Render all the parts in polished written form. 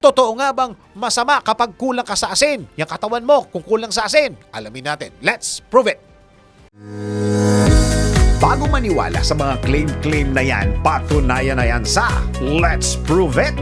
Totoo nga bang masama kapag kulang ka sa asin? Yung katawan mo kung kulang sa asin. Alamin natin. Let's prove it! Bago maniwala sa mga claim-claim na yan, patunayan na yan sa Let's Prove It!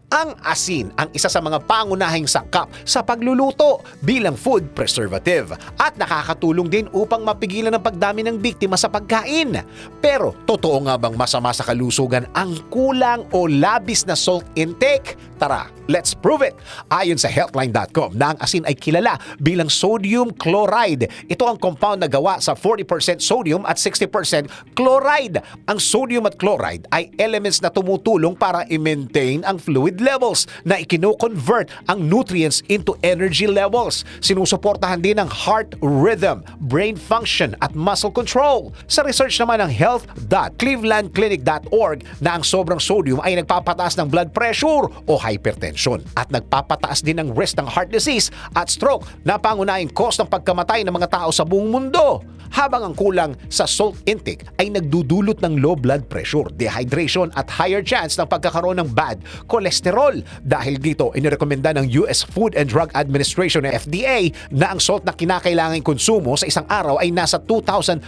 Ang asin ang isa sa mga pangunahing sangkap sa pagluluto bilang food preservative at nakakatulong din upang mapigilan ang pagdami ng biktima sa pagkain. Pero totoo nga bang masama sa kalusugan ang kulang o labis na salt intake? Tara, let's prove it! Ayon sa healthline.com na ang asin ay kilala bilang sodium chloride. Ito ang compound na gawa sa 40% sodium at 60% chloride. Ang sodium at chloride ay elements na tumutulong para i-maintain ang fluid levels na ikino-convert ang nutrients into energy levels. Sinusuportahan din ang heart rhythm, brain function at muscle control. Sa research naman ng health.clevelandclinic.org na ang sobrang sodium ay nagpapataas ng blood pressure o hypertension at nagpapataas din ng risk ng heart disease at stroke na pangunahing cause ng pagkamatay ng mga tao sa buong mundo. Habang ang kulang sa salt intake ay nagdudulot ng low blood pressure, dehydration at higher chance ng pagkakaroon ng bad cholesterol. Dahil dito, inirekomenda ng US Food and Drug Administration FDA na ang salt na kinakailangang konsumo sa isang araw ay nasa 2,300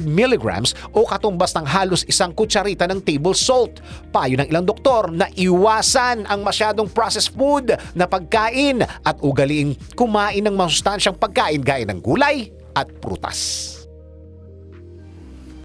milligrams o katumbas ng halos isang kutsarita ng table salt. Payo ng ilang doktor na iwasan ang masyadong processed food na pagkain at ugaliing kumain ng masustansyang pagkain gaya ng gulay at prutas.